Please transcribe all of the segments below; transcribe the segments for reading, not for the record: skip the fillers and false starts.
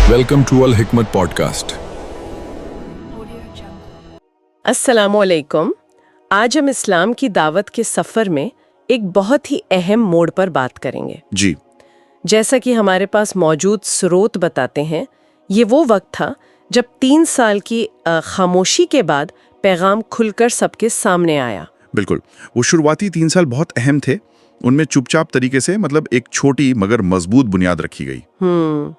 Welcome to Al Hikmat Podcast. अस्सलामु अलैकुम। आज हम इस्लाम की दावत के सफ़र में एक बहुत ही अहम मोड़ पर बात करेंगे। जी। जैसा कि हमारे पास मौजूद स्रोत बताते हैं, ये वो वक्त था जब 3 साल की खामोशी के बाद पैगाम खुलकर सबके सामने आया। बिल्कुल, वो शुरुआती 3 साल बहुत अहम थे। उनमें चुपचाप तरीके से एक छोटी मगर मजबूत बुनियाद रखी गई।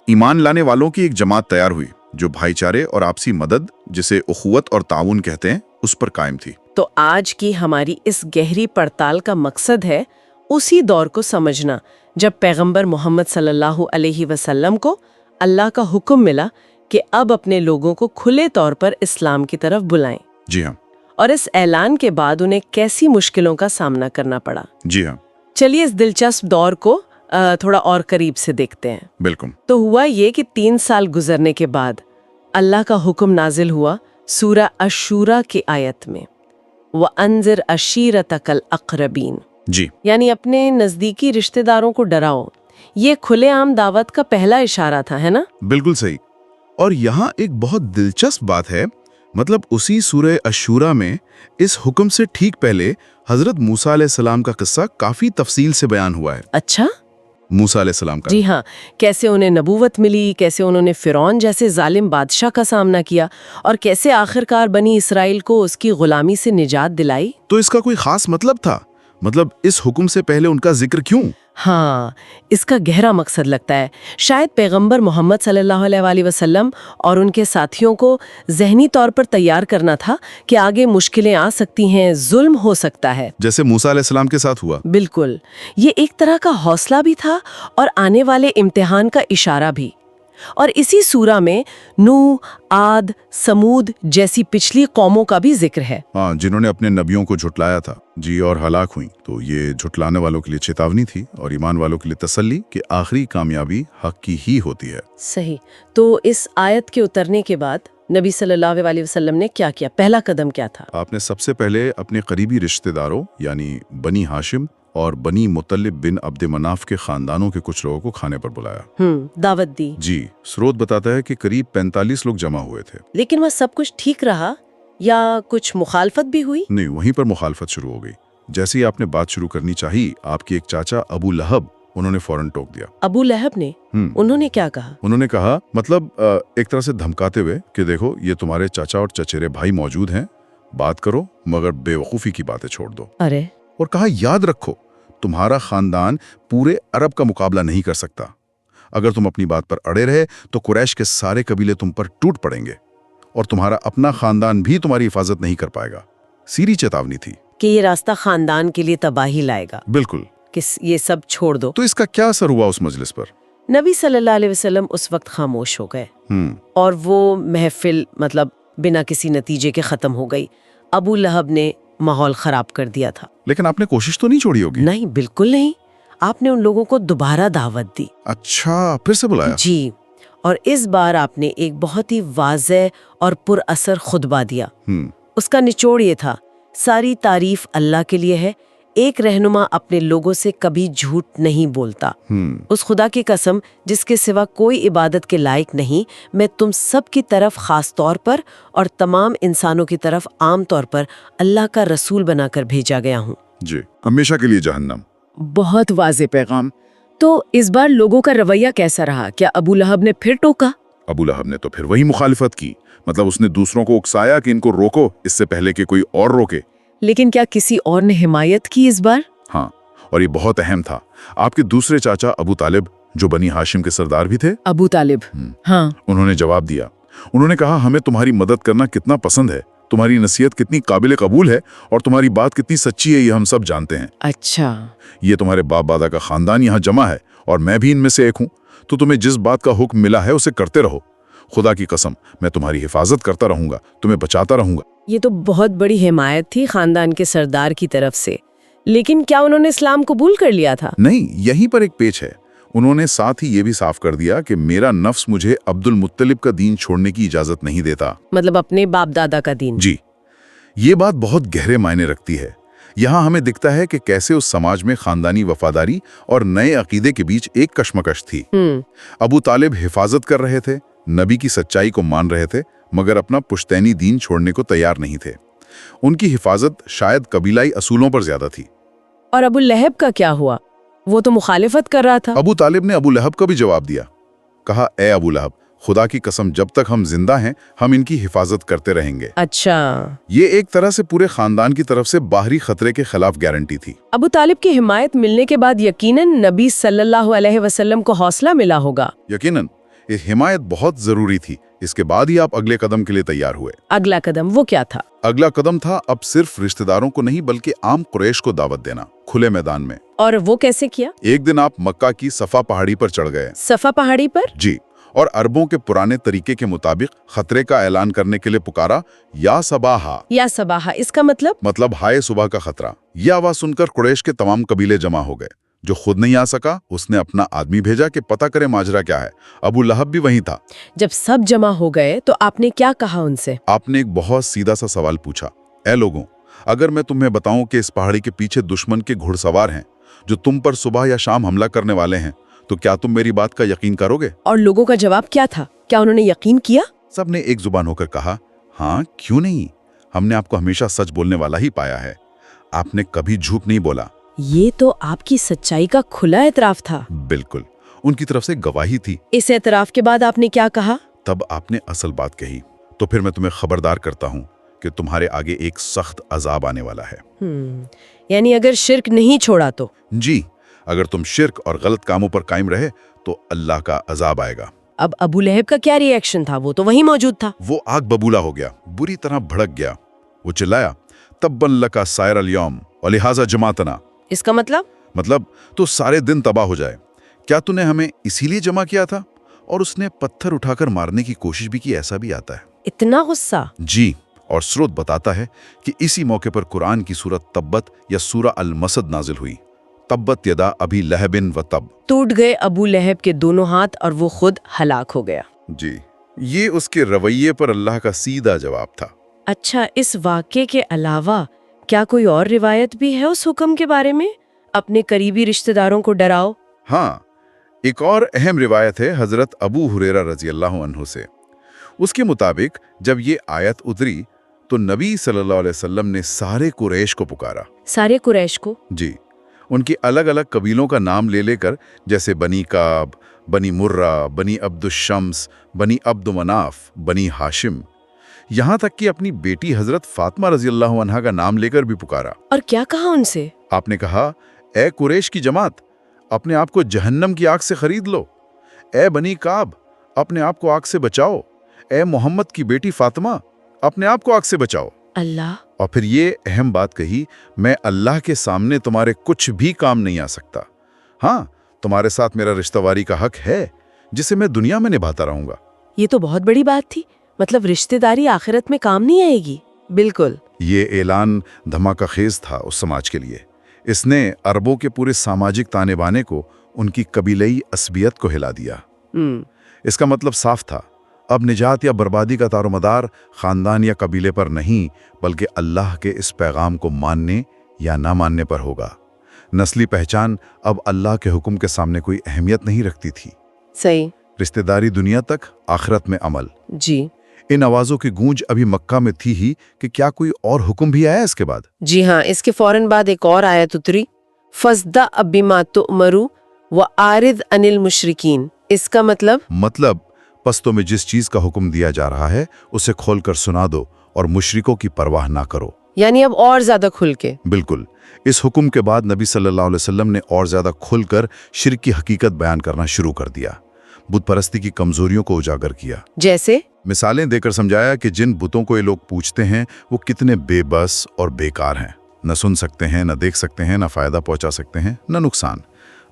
ईमान लाने वालों की एक जमात तैयार हुई जो भाईचारे और आपसी मदद, जिसे उखुवत और ताउन कहते हैं, उस पर कायम थी। तो आज की हमारी इस गहरी पड़ताल का मकसद है उसी दौर को समझना जब पैगंबर मोहम्मद सल्लल्लाहु अलैहि वसल्लम को अल्लाह का हुक्म मिला कि अब अपने लोगों को खुले तौर पर इस्लाम की तरफ बुलाएं। जी हाँ। और इस ऐलान के बाद उन्हें कैसी मुश्किलों का सामना करना पड़ा। जी हाँ। चलिए इस दिलचस्प दौर को थोड़ा और करीब से देखते हैं। बिल्कुल। तो हुआ ये कि 3 साल गुजरने के बाद अल्लाह का हुक्म नाजिल हुआ सूरा अशूरा की आयत में, वअंज़िर अशीरतकल अक़रबीन। जी। यानी अपने नजदीकी रिश्तेदारों को डराओ। ये खुलेआम दावत का पहला इशारा था, है ना? बिल्कुल सही। और यहाँ एक बहुत दिलचस्प बात है, उसी सूरह अशूरा में इस हुक्म से ठीक पहले हजरत मूसा अलैहिस्सलाम का किस्सा काफी तफसील से बयान हुआ है। अच्छा। मूसा अलैहिस्सलाम का। जी हाँ, कैसे उन्हें नबूवत मिली, कैसे उन्होंने फिरौन जैसे जालिम बादशाह का सामना किया और कैसे आखिरकार बनी इसराइल को उसकी गुलामी से निजात दिलाई। तो इसका कोई खास मतलब था? इस हुक्म से पहले उनका जिक्र क्यों? हाँ, इसका गहरा मकसद लगता है शायद पैगंबर मोहम्मद सल्लल्लाहु अलैहि वसल्लम और उनके साथियों को ज़हनी तौर पर तैयार करना था कि आगे मुश्किलें आ सकती हैं, जुल्म हो सकता है, जैसे मूसा अलैहिस्सलाम के साथ हुआ। बिल्कुल, ये एक तरह का हौसला भी था और आने वाले इम्तिहान का इशारा भी। और इसी सूरा में नूह, आद, समूद जैसी पिछली कौमों का भी जिक्र है। हाँ, जिन्होंने अपने नबियों को झुटलाया था जी और हलाक हुई। तो ये झुटलाने वालों के लिए चेतावनी थी और ईमान वालों के लिए तसल्ली कि आखिरी कामयाबी हक की ही होती है। सही। तो इस आयत के उतरने के बाद नबी सल्लल्लाहु अलैहि वसल्लम ने क्या किया? पहला कदम क्या था? आपने सबसे पहले अपने करीबी रिश्तेदारों यानी बनी हाशिम और बनी मुतल्लिब बिन अब्द मनाफ के खानदानों के कुछ लोगों को खाने पर बुलाया। दावत दी। जी। स्रोत बताता है कि करीब 45 लोग जमा हुए थे। लेकिन वह सब कुछ ठीक रहा या कुछ मुखालफत भी हुई? नहीं, वहीं पर मुखालफत शुरू हो गई। जैसे ही आपने बात शुरू करनी चाहिए, आपके एक चाचा अबू लहब, उन्होंने फौरन टोक दिया। अबू लहब ने? उन्होंने क्या कहा? उन्होंने कहा एक तरह से धमकाते हुए कि देखो, ये तुम्हारे चाचा और चचेरे भाई मौजूद हैं, बात करो मगर बेवकूफ़ी की बातें छोड़ दो। अरे। और कहा, याद रखो, तुम्हारा खानदान पूरे अरब का मुकाबला नहीं कर सकता। अगर तुम अपनी बात पर अड़े रहे तो कुरैश के सारे कबीले तुम पर टूट पड़ेंगे और तुम्हारा अपना खानदान भी तुम्हारी हिफाजत नहीं कर पाएगा। सीरी चेतावनी थी कि ये रास्ता खानदान के लिए तबाही लाएगा। बिल्कुल। कि ये सब छोड़ दो। तो इसका क्या असर हुआ उस मजलिस पर? नबी सल्लल्लाहु अलैहि वसल्लम उस वक्त खामोश हो गए और वो महफिल बिना किसी नतीजे के खत्म हो गई। अबू लहब ने माहौल खराब कर दिया था। लेकिन आपने कोशिश तो नहीं छोड़ी होगी? नहीं, बिल्कुल नहीं। आपने उन लोगों को दोबारा दावत दी। अच्छा, फिर से बुलाया? जी। और इस बार आपने एक बहुत ही वाज़ेह और पुरअसर खुतबा दिया। उसका निचोड़ ये था, सारी तारीफ अल्लाह के लिए है, एक रहनुमा अपने लोगों से कभी झूठ नहीं बोलता। उस खुदा की कसम जिसके सिवा कोई इबादत के लायक नहीं, मैं तुम सब की तरफ खास तौर पर और तमाम इंसानों की तरफ आम तौर पर अल्लाह का रसूल बनाकर भेजा गया हूँ। जी, हमेशा के लिए जहन्नम। बहुत वाज़ेह पैगाम। तो इस बार लोगों का रवैया कैसा रहा? क्या अबू लहब ने फिर टोका? अबू लहब ने तो फिर वही मुखालिफत की। उसने दूसरों को उकसाया कि इनको रोको, इससे पहले कि कोई और रोके। लेकिन क्या किसी और ने हिमायत की इस बार? हाँ, और ये बहुत अहम था। आपके दूसरे चाचा अबू तालिब, जो बनी हाशिम के सरदार भी थे। अबू तालिब। हाँ। उन्होंने जवाब दिया। उन्होंने कहा, हमें तुम्हारी मदद करना कितना पसंद है, तुम्हारी नसीहत कितनी काबिल कबूल है और तुम्हारी बात कितनी सच्ची है, ये हम सब जानते हैं। अच्छा। ये तुम्हारे बाप दादा का खानदान यहाँ जमा है और मैं भी इनमें से एक हूँ, तो तुम्हें जिस बात का हुक्म मिला है उसे करते रहो। खुदा की कसम, मैं तुम्हारी हिफाजत करता रहूंगा, तुम्हें बचाता रहूंगा। ये तो बहुत बड़ी हिमायत थी खानदान के सरदार की तरफ से। लेकिन क्या उन्होंने इस्लाम कबूल कर लिया था? नहीं, यहीं पर एक पेच है। उन्होंने साथ ही ये भी साफ कर दिया कि मेरा नफ्स मुझे अब्दुल मुत्तलिब का दीन छोड़ने की इजाजत नहीं देता। अपने बाप दादा का दीन। जी। ये बात बहुत गहरे मायने रखती है। यहाँ हमें दिखता है कि कैसे उस समाज में खानदानी वफादारी और नए अकीदे के बीच एक कशमकश थी। अबू तालिब हिफाजत कर रहे थे, नबी की सच्चाई को मान रहे थे मगर अपना पुश्तैनी दीन छोड़ने को तैयार नहीं थे। उनकी हिफाजत शायद कबीलाई असूलों पर ज्यादा थी। और अबू लहब का क्या हुआ? वो तो मुखालिफत कर रहा था। अबू तालिब ने अबू लहब का भी जवाब दिया। कहा, ए अबू लहब, खुदा की कसम, जब तक हम जिंदा हैं हम इनकी हिफाजत करते रहेंगे। अच्छा, ये एक तरह से पूरे खानदान की तरफ से बाहरी खतरे के खिलाफ गारंटी थी। अबू तालिब की हिमायत मिलने के बाद यकीनन नबी सल्लल्लाहु अलैहि वसल्लम को हौसला मिला होगा। यकीनन ये हिमायत बहुत जरूरी थी। इसके बाद ही आप अगले कदम के लिए तैयार हुए। अगला कदम वो क्या था? अगला कदम था अब सिर्फ रिश्तेदारों को नहीं बल्कि आम कुरैश को दावत देना, खुले मैदान में। और वो कैसे किया? एक दिन आप मक्का की सफा पहाड़ी पर चढ़ गए। सफा पहाड़ी पर? जी, और अरबों के पुराने तरीके के मुताबिक खतरे का ऐलान करने के लिए पुकारा, या सबाहा। या सबाहा, इसका मतलब हाय सुबह का खतरा। यह आवाज सुनकर कुरैश के तमाम कबीले जमा हो गए। जो खुद नहीं आ सका उसने अपना आदमी भेजा कि पता करे माजरा क्या है। अबू लहब भी वहीं था। जब सब जमा हो गए तो आपने क्या कहा उनसे? आपने एक बहुत सीधा सा सवाल पूछा, ए लोगों, अगर मैं तुम्हें बताऊं कि इस पहाड़ी के पीछे दुश्मन के घुड़सवार हैं जो तुम पर सुबह या शाम हमला करने वाले हैं, तो क्या तुम मेरी बात का यकीन करोगे? और लोगों का जवाब क्या था? क्या उन्होंने यकीन किया? सबने एक जुबान होकर कहा, हाँ क्यों नहीं, हमने आपको हमेशा सच बोलने वाला ही पाया है। आपने कभी झूठ नहीं बोला। ये तो आपकी सच्चाई का खुला एतराफ था। बिल्कुल, उनकी तरफ से गवाही थी। इस एतराफ के बाद आपने क्या कहा? तब आपने असल बात कही, तो फिर मैं तुम्हें खबरदार करता हूँ कि तुम्हारे आगे एक सख्त अजाब आने वाला है। यानी अगर शिर्क नहीं छोड़ा तो? जी, अगर तुम शिर्क और गलत कामों पर कायम रहे तो अल्लाह का अजाब आएगा। अब अबू लहब का क्या रिएक्शन था? वो तो वहीं मौजूद था। वो आग बबूला हो गया, बुरी तरह भड़क गया। वो चिल्लाया, तब्बन लका सायर अल-यौम व लिहाजा जमातना। इसका मतलब तो सारे दिन तबाह हो जाए। क्या तूने हमें इसीलिए जमा किया था? और उसने पत्थर उठाकर मारने की कोशिश भी की, ऐसा भी आता है। इतना गुस्सा? जी, और स्रोत बताता है कि इसी मौके पर कुरान की सूरत तब्बत या सूरा अल-मसद नाजिल हुई। तब्बत यदा अबी लहबिन व तब। टूट गए अबू लहब के दोनों हाथ और वो खुद हलाक हो गया। जी, ये उसके रवैये पर अल्लाह का सीधा जवाब था। अच्छा, इस वाक़े के अलावा क्या कोई और रिवायत भी है उस हुक्म के बारे में? अपने करीबी रिश्तेदारों को डराओ। हाँ, एक और अहम रिवायत है हजरत अबू हुरैरा रजी अल्लाह अन्हु से। उसके मुताबिक जब ये आयत उतरी तो नबी सल्लल्लाहु अलैहि वसल्लम ने सारे कुरैश को पुकारा। सारे कुरैश को? जी, उनकी अलग अलग कबीलों का नाम ले लेकर, जैसे बनी काब, बनी मुर्रा, बनी अब्दुश्शम्स, बनी अब्दुमनाफ, बनी हाशिम, यहाँ तक कि अपनी बेटी हजरत फातिमा रजी अल्लाह अन्हा का नाम लेकर भी पुकारा। और क्या कहा उनसे? आपने कहा, ए कुरैश की जमात, अपने आप को जहन्नम की आग से खरीद लो। ए बनी काब, अपने आप को आग से बचाओ। ए मोहम्मद की बेटी फातिमा, अपने आप को आग से बचाओ। अल्लाह। और फिर ये अहम बात कही, मैं अल्लाह के सामने तुम्हारे कुछ भी काम नहीं आ सकता। हाँ, तुम्हारे साथ मेरा रिश्तेवारी का हक है जिसे मैं दुनिया में निभाता रहूंगा। ये तो बहुत बड़ी बात थी। मतलब रिश्तेदारी आखिरत में काम नहीं आएगी। बिल्कुल। ये ऐलान धमाका खेज था उस समाज के लिए। इसने अरबों के पूरे सामाजिक ताने बाने को, उनकी कबीलाई असबियत को हिला दिया। इसका मतलब साफ था, अब निजात या बर्बादी का तारोमदार खानदान या कबीले पर नहीं बल्कि अल्लाह के इस पैगाम को मानने या ना मानने पर होगा। नस्ली पहचान अब अल्लाह के हुक्म के सामने कोई अहमियत नहीं रखती थी। सही। रिश्तेदारी दुनिया तक, आखिरत में अमल। जी। इन आवाजों की गूंज अभी मक्का में थी ही कि क्या कोई और हुक्म भी आया इसके बाद? जी हाँ, इसके फौरन बाद एक और आयत उतरी, फस्दा अबिमा तुअमरु व आरिद अनिल मुशरिकीन। इसका मतलब पस तुम्हें जिस चीज का हुक्म दिया जा रहा है उसे खोलकर सुना दो और मुशरिकों की परवाह ना करो। यानी अब और ज्यादा खुल के। बिल्कुल। इस हुक्म के बाद नबी सल्लल्लाहु अलैहि वसल्लम ने और ज्यादा खुलकर शिर्क की हकीकत बयान करना शुरू कर दिया। बुत परस्ती की कमजोरियों को उजागर किया। जैसे मिसालें देकर समझाया कि जिन बुतों को ये लोग पूजते हैं वो कितने बेबस और बेकार हैं। न सुन सकते हैं, न देख सकते हैं, न फायदा पहुंचा सकते हैं, न नुकसान।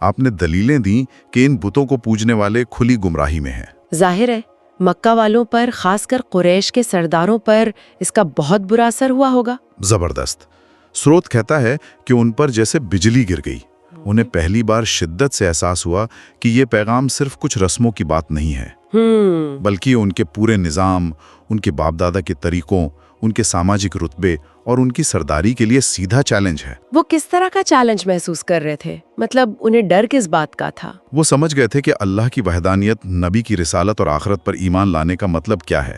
आपने दलीलें दी कि इन बुतों को पूजने वाले खुली गुमराही में हैं। जाहिर है मक्का वालों पर, खासकर कुरैश के सरदारों पर इसका बहुत बुरा असर हुआ होगा। जबरदस्त। स्रोत कहता है कि उन पर जैसे बिजली गिर गई। उन्हें पहली बार शिद्दत से एहसास हुआ कि ये पैगाम सिर्फ कुछ रस्मों की बात नहीं है, बल्कि उनके पूरे निज़ाम, उनके बाप दादा के तरीकों, ان کے ساماجک رتبے اور ان کی سرداری کے لیے سیدھا چیلنج ہے۔ وہ کس طرح کا چیلنج محسوس کر رہے تھے؟ مطلب انہیں ڈر کس بات کا تھا؟ وہ سمجھ گئے تھے کہ اللہ کی وحدانیت، نبی کی رسالت اور آخرت پر ایمان لانے کا مطلب کیا ہے۔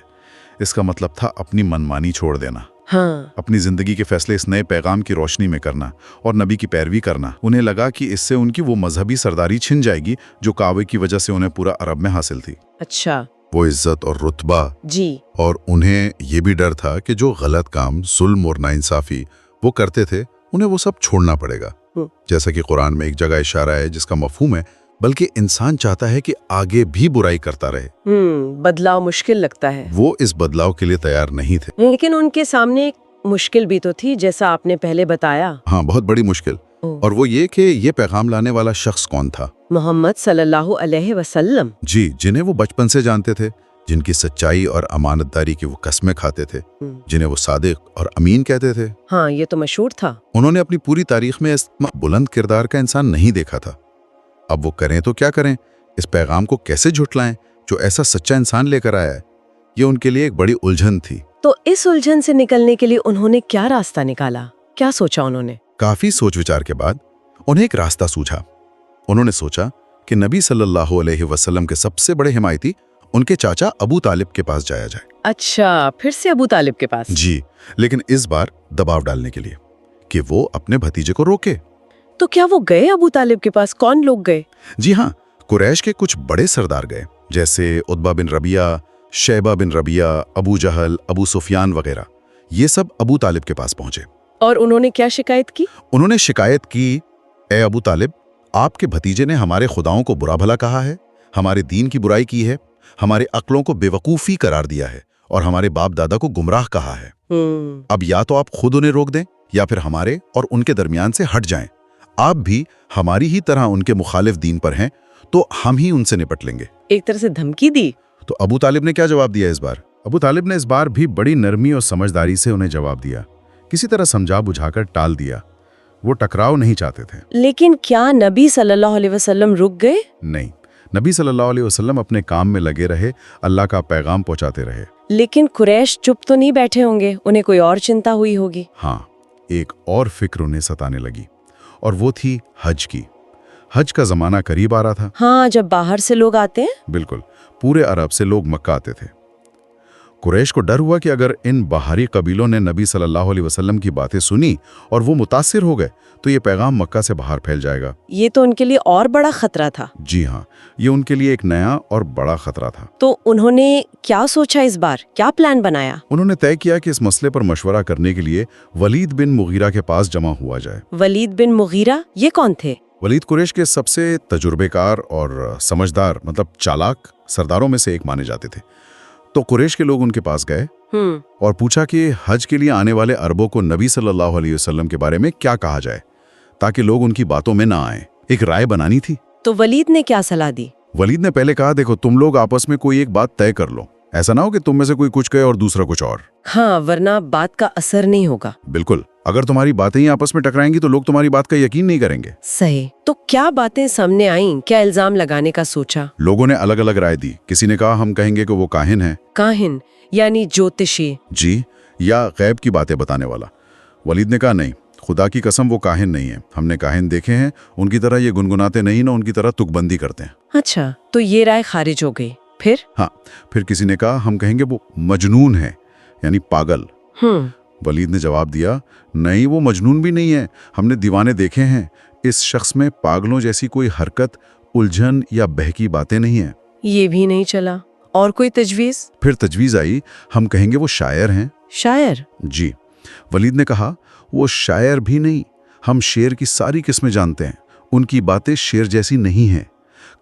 اس کا مطلب تھا اپنی منمانی چھوڑ دینا، ہاں، اپنی زندگی کے فیصلے اس نئے پیغام کی روشنی میں کرنا اور نبی کی پیروی کرنا۔ انہیں لگا کہ اس سے ان کی وہ مذہبی سرداری چھن جائے گی جو کعبے کی وجہ سے انہیں پورا عرب میں حاصل تھی، اچھا، وہ عزت اور رتبہ۔ جی، اور انہیں یہ بھی ڈر تھا کہ جو غلط کام، ظلم اور ناانصافی وہ کرتے تھے، انہیں وہ سب چھوڑنا پڑے گا۔ جیسا کہ قرآن میں ایک جگہ اشارہ ہے جس کا مفہوم ہے بلکہ انسان چاہتا ہے کہ آگے بھی برائی کرتا رہے۔ بدلاؤ مشکل لگتا ہے۔ وہ اس بدلاؤ کے لیے تیار نہیں تھے۔ لیکن ان کے سامنے ایک مشکل بھی تو تھی، جیسا آپ نے پہلے بتایا۔ ہاں، بہت بڑی مشکل، اور وہ یہ کہ یہ پیغام لانے والا شخص کون تھا؟ محمد صلی اللہ علیہ وسلم۔ جی، جنہیں وہ بچپن سے جانتے تھے، جن کی سچائی اور امانت داری کی وہ قسمیں کھاتے تھے، جنہیں وہ صادق اور امین کہتے تھے۔ ہاں، یہ تو مشہور تھا۔ انہوں نے اپنی پوری تاریخ میں اس بلند کردار کا انسان نہیں دیکھا تھا۔ اب وہ کریں تو کیا کریں؟ اس پیغام کو کیسے جھٹلائیں جو ایسا سچا انسان لے کر آیا ہے؟ یہ ان کے لیے ایک بڑی الجھن تھی۔ تو اس الجھن سے نکلنے کے لیے انہوں نے کیا راستہ نکالا؟ کیا سوچا انہوں نے؟ کافی سوچ وچار کے بعد انہیں ایک راستہ سوچا۔ انہوں نے سوچا کہ نبی صلی اللہ علیہ وسلم کے سب سے بڑے حمایتی ان کے چاچا ابو طالب کے پاس جایا جائے۔ اچھا، پھر سے ابو طالب کے پاس؟ جی، لیکن اس بار دباؤ ڈالنے کے لیے کہ وہ اپنے بھتیجے کو روکے۔ تو کیا وہ گئے ابو طالب کے پاس؟ کون لوگ گئے؟ جی ہاں، قریش کے کچھ بڑے سردار گئے، جیسے عتبہ بن ربیعہ، شیبہ بن ربیعہ، ابو جہل، ابو سفیان وغیرہ۔ یہ سب ابو طالب کے پاس پہنچے۔ اور انہوں نے کیا شکایت کی؟ انہوں نے شکایت کی، اے ابو طالب، آپ کے بھتیجے نے ہمارے خداؤں کو برا بھلا کہا ہے، ہمارے دین کی برائی کی ہے، ہمارے عقلوں کو بے وقوفی قرار دیا ہے اور ہمارے باپ دادا کو گمراہ کہا ہے۔ اب یا تو آپ خود انہیں روک دیں یا پھر ہمارے اور ان کے درمیان سے ہٹ جائیں۔ آپ بھی ہماری ہی طرح ان کے مخالف دین پر ہیں تو ہم ہی ان سے نپٹ لیں گے۔ ایک طرح سے دھمکی دی۔ تو ابو طالب نے کیا جواب دیا اس بار؟ ابو طالب نے اس بار بھی بڑی نرمی اور سمجھداری سے انہیں جواب دیا، کسی طرح سمجھا بجھا کر ٹال دیا۔ وہ ٹکراؤ نہیں چاہتے تھے۔ لیکن کیا نبی صلی اللہ علیہ وسلم رک گئے؟ نہیں، نبی صلی اللہ علیہ وسلم اپنے کام میں لگے رہے، اللہ کا پیغام پہنچاتے رہے۔ لیکن قریش چپ تو نہیں بیٹھے ہوں گے، انہیں کوئی اور چنتا ہوئی ہوگی۔ ہاں، ایک اور فکر انہیں ستانے لگی، اور وہ تھی حج کی۔ حج کا زمانہ قریب آ رہا تھا۔ ہاں، جب باہر سے لوگ آتے ہیں۔ بالکل، پورے عرب سے لوگ مکہ آتے تھے۔ قریش کو ڈر ہوا کہ اگر ان باہری قبیلوں نے نبی صلی اللہ علیہ وسلم کی باتیں سنی اور وہ متاثر ہو گئے تو یہ پیغام مکہ سے باہر پھیل جائے گا۔ یہ تو ان کے لیے اور بڑا خطرہ تھا۔ جی ہاں، یہ ان کے لیے ایک نیا اور بڑا خطرہ تھا۔ تو انہوں نے کیا سوچا اس بار؟ کیا پلان بنایا؟ انہوں نے طے کیا کہ اس مسئلے پر مشورہ کرنے کے لیے ولید بن مغیرہ کے پاس جمع ہوا جائے۔ ولید بن مغیرہ، یہ کون تھے؟ ولید قریش کے سب سے تجربے کار اور سمجھدار، مطلب چالاک سرداروں میں سے ایک مانے جاتے تھے۔ تو قریش کے لوگ ان کے پاس گئے اور پوچھا کہ حج کے لیے آنے والے عربوں کو نبی صلی اللہ علیہ وسلم کے بارے میں کیا کہا جائے تاکہ لوگ ان کی باتوں میں نہ آئیں۔ ایک رائے بنانی تھی۔ تو ولید نے کیا صلاح دی؟ ولید نے پہلے کہا، دیکھو تم لوگ آپس میں کوئی ایک بات طے کر لو، ایسا نہ ہو کہ تم میں سے کوئی کچھ کہے اور دوسرا کچھ اور۔ ہاں، ورنہ بات کا اثر نہیں ہوگا۔ بالکل، اگر تمہاری باتیں ہی آپس میں ٹکرائیں گی تو لوگ تمہاری بات کا یقین نہیں کریں گے۔ صحیح۔ تو کیا باتیں سامنے آئیں؟ کیا الزام لگانے کا سوچا؟ لوگوں نے الگ الگ رائے دی۔ کسی نے کہا ہم کہیں گے کہ وہ کاہن ہیں۔ کاہن یعنی جوتشی؟ جی، یا غیب کی باتیں بتانے والا۔ ولید نے کہا نہیں، خدا کی قسم وہ کاہن نہیں ہیں، ہم نے کاہن دیکھے ہیں، ان کی طرح یہ گنگناتے نہیں، نہ ان کی طرح تک بندی کرتے ہیں۔ اچھا، تو یہ رائے خارج ہو گئی۔ پھر؟ ہاں، پھر کسی نے کہا ہم کہیں گے وہ مجنون ہے، یعنی پاگل۔ ولید نے جواب دیا، نہیں، وہ مجنون بھی نہیں ہے، ہم نے دیوانے دیکھے ہیں، اس شخص میں پاگلوں جیسی کوئی حرکت، الجھن یا بہکی باتیں نہیں ہیں۔ یہ بھی نہیں چلا، اور کوئی تجویز؟ پھر تجویز آئی، ہم کہیں گے وہ شاعر ہیں۔ شاعر؟ جی، ولید نے کہا وہ شاعر بھی نہیں، ہم شعر کی ساری قسمیں جانتے ہیں، ان کی باتیں شعر جیسی نہیں ہیں،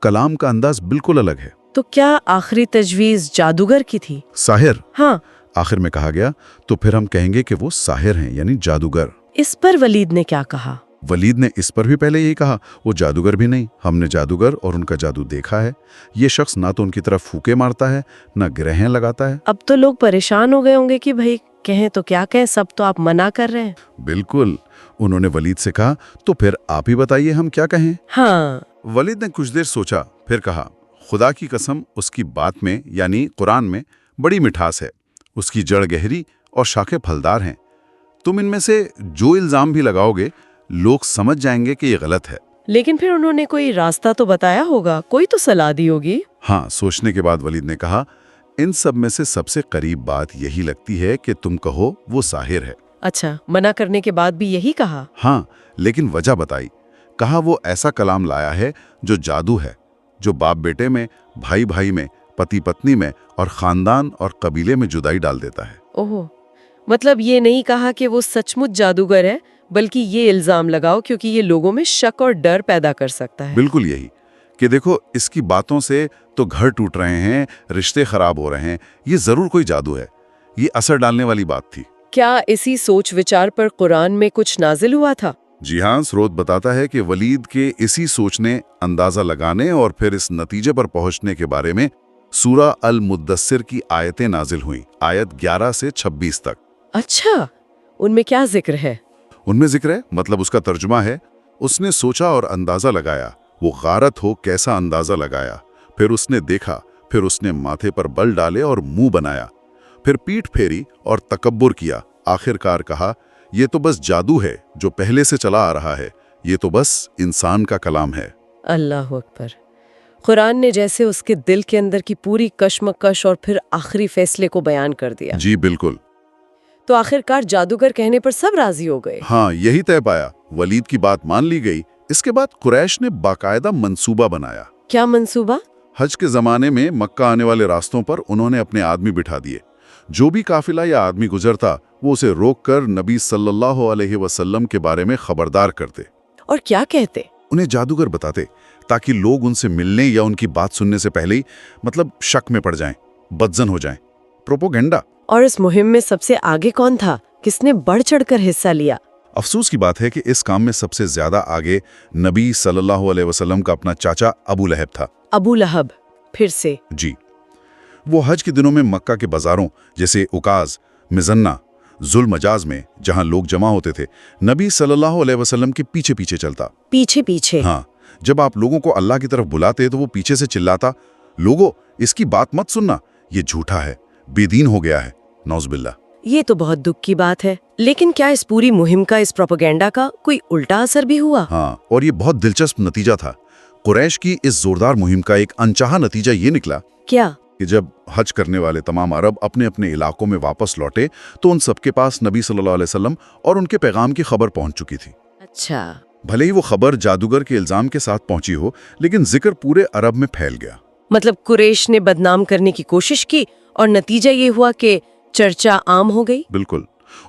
کلام کا انداز بالکل الگ ہے۔ تو کیا آخری تجویز جادوگر کی تھی؟ ساحر؟ ہاں۔ آخر میں کہا گیا تو پھر ہم کہیں گے کہ وہ ساحر ہیں، یعنی جادوگر۔ اس پر ولید نے کیا کہا؟ ولید نے اس پر بھی پہلے یہی کہا، وہ جادوگر بھی نہیں، ہم نے جادوگر اور ان کا جادو دیکھا ہے، یہ شخص نہ تو ان کی طرف پھوکے مارتا ہے نہ گرہیں لگاتا ہے۔ اب تو لوگ پریشان ہو گئے ہوں گے کہ بھائی کہیں تو کیا کہیں، سب تو آپ منع کر رہے ہیں۔ بالکل، انہوں نے ولید سے کہا تو پھر آپ ہی بتائیے ہم کیا کہیں۔ ہاں۔ ولید نے کچھ دیر سوچا، پھر کہا، خدا کی قسم اس کی بات میں یعنی قرآن میں بڑی مٹھاس ہے، اس کی جڑ گہری और शाखें फलदार हैं। तुम इनमें से जो इल्जाम भी लगाओगे, लोग समझ जाएंगे कि ये गलत है। लेकिन फिर उन्होंने कोई रास्ता तो बताया होगा, कोई तो सलाह दी होगी। हाँ, सोचने के बाद वलीद ने कहा, इन सब में से सबसे करीब बात यही लगती है कि तुम कहो वो साहिर है। अच्छा, मना करने के बाद भी यही कहा? हाँ, लेकिन वजह बताई। कहा वो ऐसा कलाम लाया है जो जादू है, जो बाप बेटे में, भाई भाई में, पति पत्नी में और खानदान और कबीले में जुदाई डाल देता है। ओहो, मतलब ये नहीं कहा कि वो सचमुच जादूगर है, बल्कि ये इल्जाम लगाओ क्योंकि ये लोगों में शक और डर पैदा कर सकता है। बिल्कुल यही, कि देखो इसकी बातों से तो घर टूट रहे हैं, रिश्ते खराब हो रहे हैं, ये जरूर कोई जादू है। ये असर डालने वाली बात थी। क्या इसी सोच विचार पर कुरान में कुछ नाजिल हुआ था? जी हाँ, स्रोत बताता है कि वलीद के इसी सोच ने अंदाजा लगाने और फिर इस नतीजे पर पहुंचने के बारे में सूरा अल मुद्दस्सिर की आयतें नाजिल हुई, आयत 11 से 26 तक। अच्छा, उनमें क्या जिक्र है? उनमें जिक्र है, मतलब उसका तर्जुमा है, उसने सोचा और अंदाजा लगाया, वो गारत हो कैसा अंदाजा लगाया, फिर उसने देखा, फिर उसने माथे पर बल डाले और मुंह बनाया, फिर पीठ फेरी और तकब्बुर किया, आखिरकार कहा ये तो बस जादू है जो पहले से चला आ रहा है, ये तो बस इंसान का कलाम है। अल्लाह अकबर। कुरान ने जैसे उसके दिल के अंदर की पूरी कश्मकश और फिर आखिरी फैसले को बयान कर दिया। जी बिल्कुल। तो आखिरकार जादूगर कहने पर सब राजी हो गए। हाँ, यही तय पाया, वलीद की बात मान ली गई। इसके बाद कुरैश ने बाकायदा मंसूबा बनाया। क्या मंसूबा? हज के जमाने में मक्का आने वाले रास्तों पर उन्होंने अपने आदमी बिठा दिए। जो भी काफिला या आदमी गुजरता, वो उसे रोककर नबी सल्लल्लाहु अलैहि वसल्लम के बारे में खबरदार करते। और क्या कहते? उन्हें जादूगर बताते, ताकि लोग उनसे मिलने या उनकी बात सुनने से पहले ही मतलब शक में पड़ जाएं, बदजन हो जाएं। प्रोपोगेंडा। और इस मुहिम में सबसे आगे कौन था? किसने बढ़ चढ़कर हिस्सा लिया? अफसोस की बात है कि इस काम में सबसे ज्यादा आगे नबी सल्लल्लाहु अलैहि वसल्लम का अपना चाचा अबू लहब था। अबू लहब, फिर से? जी। वो हज के दिनों में मक्का के बाजारों जैसे उकाज, मिजन्ना, जुल मजाज में जहां लोग जमा होते थे, नबी सल्लल्लाहु अलैहि वसल्लम के पीछे पीछे चलता। पीछे पीछे? हाँ, जब आप लोगों को अल्लाह की तरफ बुलाते तो वो पीछे से चिल्लाता, लोगों इसकी बात मत सुनना, ये झूठा है, बेदीन हो गया है, नौज़बिल्लाह। ये तो बहुत दुख की बात है। लेकिन क्या इस पूरी मुहिम का, इस प्रोपेगेंडा का कोई उल्टा असर भी हुआ? हाँ, और ये बहुत दिलचस्प नतीजा था। कुरैश की इस जोरदार मुहिम का एक अनचाहा नतीजा ये निकला क्या? कि जब हज करने वाले तमाम अरब अपने अपने इलाकों में वापस लौटे तो उन सबके पास नबी सल्लल्लाहु अलैहि वसल्लम और उनके पैगाम की खबर पहुंच चुकी थी। अच्छा। भले ही वो खबर जादूगर के इल्जाम के साथ पहुंची हो, लेकिन जिक्र पूरे अरब में फैल गया। मतलब कुरैश ने बदनाम करने की कोशिश की और नतीजा ये हुआ कि चर्चा आम हो गई। बिल्कुल,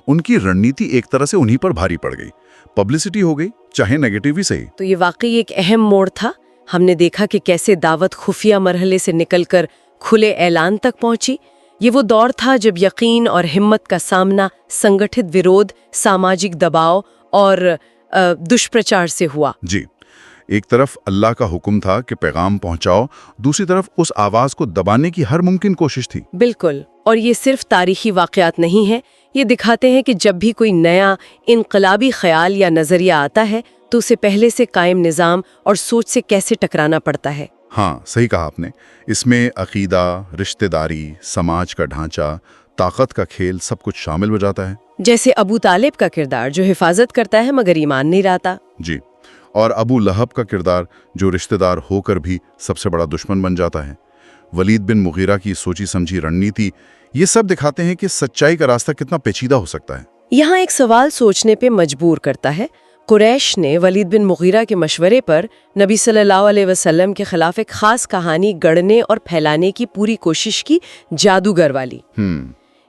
उनकी रणनीति एक तरह से उन्हीं पर भारी पड़ गई। पब्लिसिटी हो गई, चाहे नेगेटिव ही सही। तो ये वाकई एक अहम मोड़ था। हमने देखा कि कैसे दावत खुफिया मरहले से निकलकर खुले ऐलान तक पहुंची। ये वो दौर था जब यकीन और हिम्मत का सामना संगठित विरोध, सामाजिक दबाव और दुष्प्रचार से हुआ। जी, एक तरफ अल्लाह का हुक्म था कि पैगाम पहुंचाओ, दूसरी तरफ उस आवाज को दबाने की हर मुमकिन कोशिश थी। बिल्कुल, और ये सिर्फ तारीखी वाकयात नहीं है, ये दिखाते हैं कि जब भी कोई नया इनकलाबी ख्याल या नजरिया आता है तो उसे पहले से कायम निज़ाम और सोच से कैसे टकराना पड़ता है। हाँ, सही कहा आपने। इसमें अकीदा, रिश्तेदारी, समाज का ढांचा, ताकत का खेल सब कुछ शामिल हो जाता है। जैसे अबू तालिब का किरदार जो हिफाजत करता है मगर ईमान नहीं लाता। जी, और अबू लहब का किरदार जो रिश्तेदार होकर भी सबसे बड़ा दुश्मन बन जाता है। वलीद बिन मुगीरा की सोची समझी रणनीति, ये सब दिखाते हैं कि सच्चाई का रास्ता कितना पेचीदा हो सकता है। यहाँ एक सवाल सोचने पे मजबूर करता है। कुरैश ने वलीद बिन मुगीरा के मशवरे पर नबी सल्लल्लाहु अलैहि वसल्लम के खिलाफ एक खास कहानी गढ़ने और फैलाने की पूरी कोशिश की, जादूगर वाली।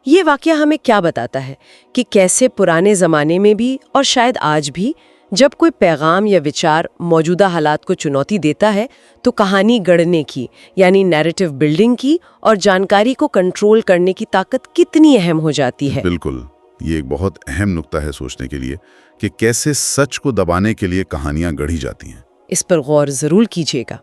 ये वाकया हमें क्या बताता है कि कैसे पुराने ज़माने में भी और शायद आज भी जब कोई पैगाम या विचार मौजूदा हालात को चुनौती देता है तो कहानी गढ़ने की यानी नैरेटिव बिल्डिंग की और जानकारी को कंट्रोल करने की ताकत कितनी अहम हो जाती है। बिल्कुल, ये एक बहुत अहम नुक्ता है सोचने के लिए कि कैसे सच को दबाने के लिए कहानियां गढ़ी जाती हैं। इस पर गौर जरूर कीजिएगा।